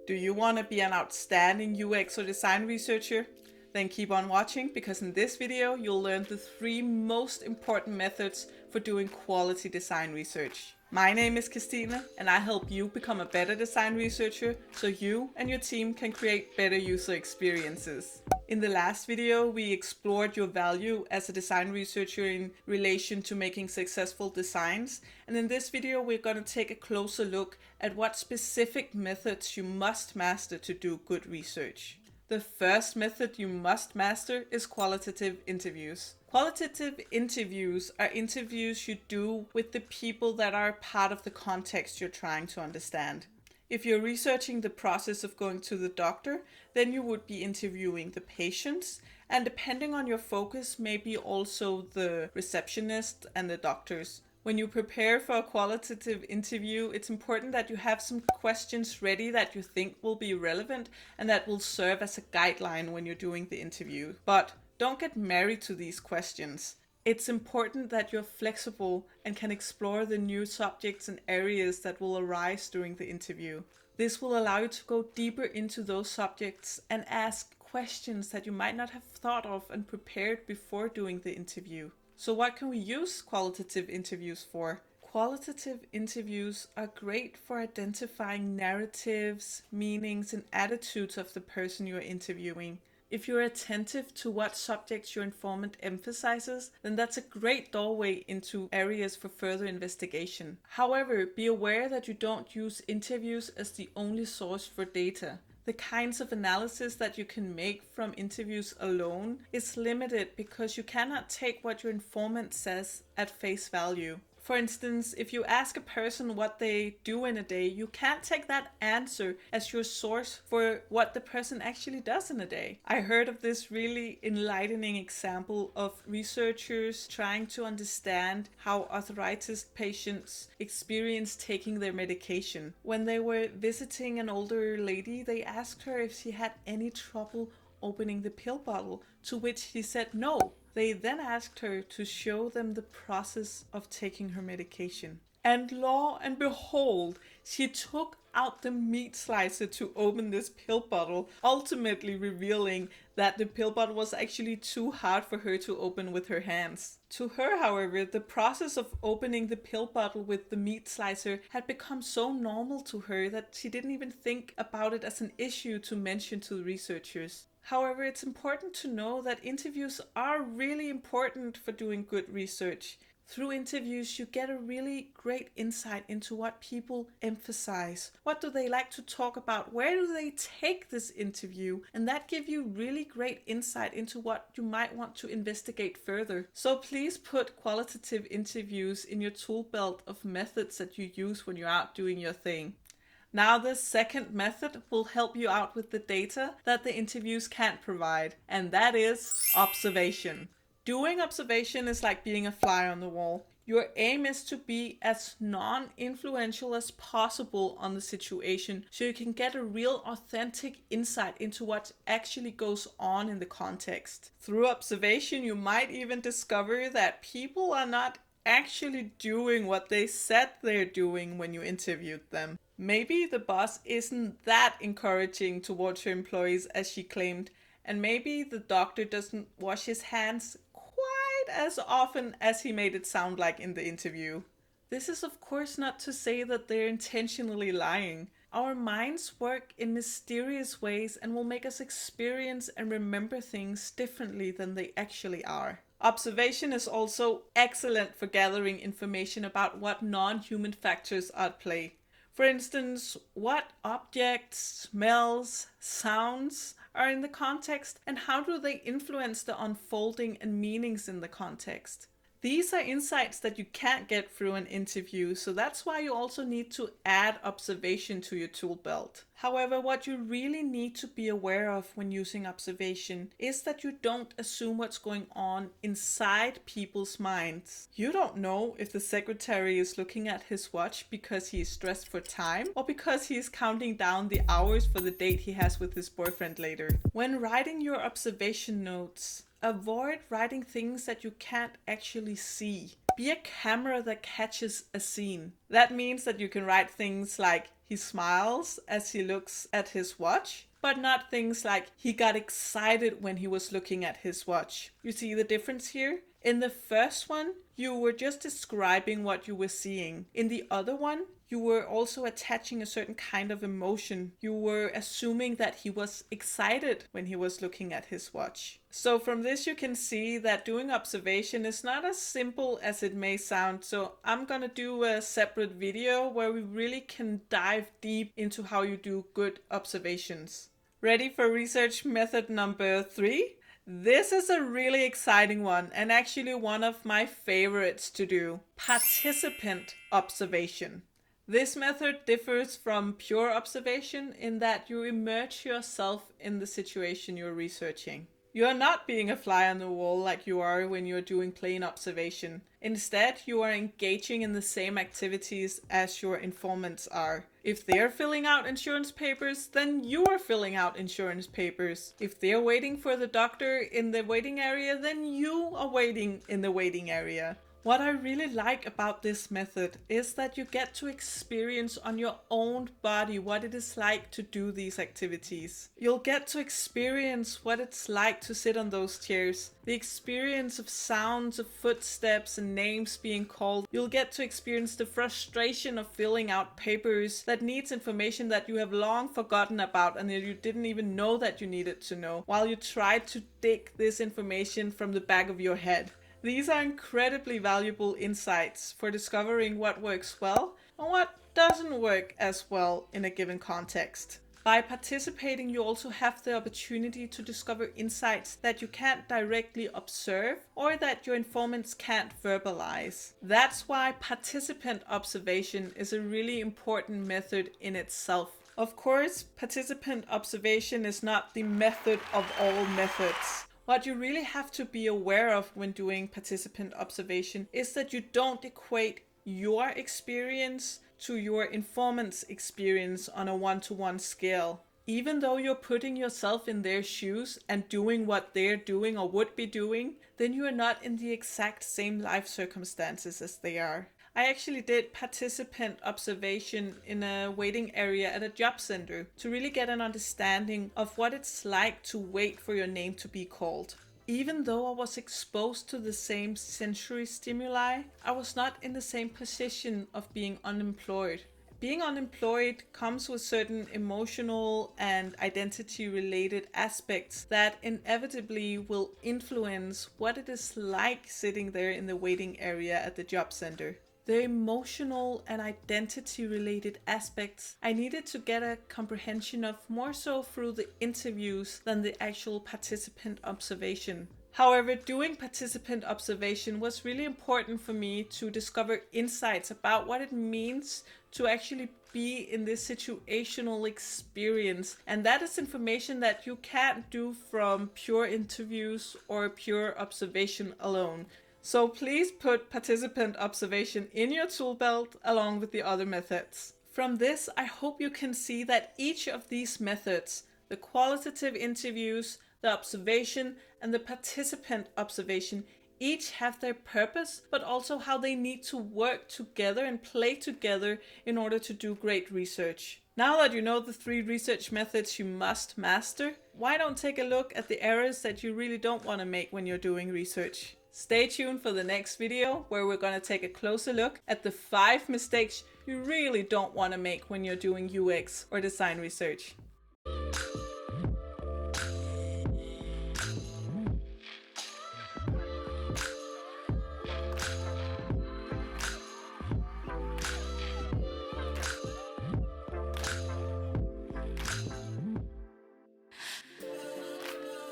Do you want to be an outstanding UX or design researcher? Then keep on watching, because in this video you'll learn the 3 most important methods for doing quality design research. My name is Kirstine and I help you become a better design researcher so you and your team can create better user experiences. In the last video, we explored your value as a design researcher in relation to making successful designs. And in this video, we're going to take a closer look at what specific methods you must master to do good research. The first method you must master is qualitative interviews. Qualitative interviews are interviews you do with the people that are part of the context you're trying to understand. If you're researching the process of going to the doctor, then you would be interviewing the patients, and depending on your focus, maybe also the receptionist and the doctors. When you prepare for a qualitative interview, it's important that you have some questions ready that you think will be relevant and that will serve as a guideline when you're doing the interview. But don't get married to these questions. It's important that you're flexible and can explore the new subjects and areas that will arise during the interview. This will allow you to go deeper into those subjects and ask questions that you might not have thought of and prepared before doing the interview. So what can we use qualitative interviews for? Qualitative interviews are great for identifying narratives, meanings, and attitudes of the person you're interviewing. If you're attentive to what subjects your informant emphasizes, then that's a great doorway into areas for further investigation. However, be aware that you don't use interviews as the only source for data. The kinds of analysis that you can make from interviews alone is limited because you cannot take what your informant says at face value. For instance, if you ask a person what they do in a day, you can't take that answer as your source for what the person actually does in a day. I heard of this really enlightening example of researchers trying to understand how arthritis patients experience taking their medication. When they were visiting an older lady, they asked her if she had any trouble opening the pill bottle, to which she said no. They then asked her to show them the process of taking her medication. And lo and behold, she took out the meat slicer to open this pill bottle, ultimately revealing that the pill bottle was actually too hard for her to open with her hands. To her, however, the process of opening the pill bottle with the meat slicer had become so normal to her that she didn't even think about it as an issue to mention to the researchers. However, it's important to know that interviews are really important for doing good research. Through interviews, you get a really great insight into what people emphasize. What do they like to talk about? Where do they take this interview? And that gives you really great insight into what you might want to investigate further. So please put qualitative interviews in your tool belt of methods that you use when you're out doing your thing. Now, the second method will help you out with the data that the interviews can't provide, and that is observation. Doing observation is like being a fly on the wall. Your aim is to be as non-influential as possible on the situation so you can get a real authentic insight into what actually goes on in the context. Through observation, you might even discover that people are not actually doing what they said they're doing when you interviewed them. Maybe the boss isn't that encouraging towards her employees as she claimed, and maybe the doctor doesn't wash his hands quite as often as he made it sound like in the interview. This is of course not to say that they're intentionally lying. Our minds work in mysterious ways and will make us experience and remember things differently than they actually are. Observation is also excellent for gathering information about what non-human factors are at play. For instance, what objects, smells, sounds are in the context, and how do they influence the unfolding and meanings in the context? These are insights that you can't get through an interview, so that's why you also need to add observation to your tool belt. However, what you really need to be aware of when using observation is that you don't assume what's going on inside people's minds. You don't know if the secretary is looking at his watch because he is stressed for time or because he is counting down the hours for the date he has with his boyfriend later. When writing your observation notes, avoid writing things that you can't actually see. Be a camera that catches a scene. That means that you can write things like he smiles as he looks at his watch, but not things like he got excited when he was looking at his watch. You see the difference here? In the first one, you were just describing what you were seeing. In the other one, you were also attaching a certain kind of emotion. You were assuming that he was excited when he was looking at his watch. So from this you can see that doing observation is not as simple as it may sound. So I'm gonna do a separate video where we really can dive deep into how you do good observations. Ready for research method number 3? This is a really exciting one and actually one of my favorites to do. Participant observation. This method differs from pure observation in that you immerse yourself in the situation you're researching. You are not being a fly on the wall like you are when you're doing plain observation. Instead, you are engaging in the same activities as your informants are. If they're filling out insurance papers, then you are filling out insurance papers. If they're waiting for the doctor in the waiting area, then you are waiting in the waiting area. What I really like about this method is that you get to experience on your own body what it is like to do these activities. You'll get to experience what it's like to sit on those chairs, the experience of sounds of footsteps and names being called. You'll get to experience the frustration of filling out papers that needs information that you have long forgotten about and that you didn't even know that you needed to know, while you try to dig this information from the back of your head. These are incredibly valuable insights for discovering what works well and what doesn't work as well in a given context. By participating, you also have the opportunity to discover insights that you can't directly observe or that your informants can't verbalize. That's why participant observation is a really important method in itself. Of course, participant observation is not the method of all methods. What you really have to be aware of when doing participant observation is that you don't equate your experience to your informant's experience on a one-to-one scale. Even though you're putting yourself in their shoes and doing what they're doing or would be doing, then you are not in the exact same life circumstances as they are. I actually did participant observation in a waiting area at a job center to really get an understanding of what it's like to wait for your name to be called. Even though I was exposed to the same sensory stimuli, I was not in the same position of being unemployed. Being unemployed comes with certain emotional and identity related aspects that inevitably will influence what it is like sitting there in the waiting area at the job center. The emotional and identity related aspects I needed to get a comprehension of more so through the interviews than the actual participant observation. However, doing participant observation was really important for me to discover insights about what it means to actually be in this situational experience. And that is information that you can't do from pure interviews or pure observation alone. So please put participant observation in your tool belt along with the other methods. From this, I hope you can see that each of these methods, the qualitative interviews, the observation, and the participant observation, each have their purpose, but also how they need to work together and play together in order to do great research. Now that you know the 3 research methods you must master, why don't take a look at the errors that you really don't want to make when you're doing research? Stay tuned for the next video where we're going to take a closer look at the 5 mistakes you really don't want to make when you're doing UX or design research.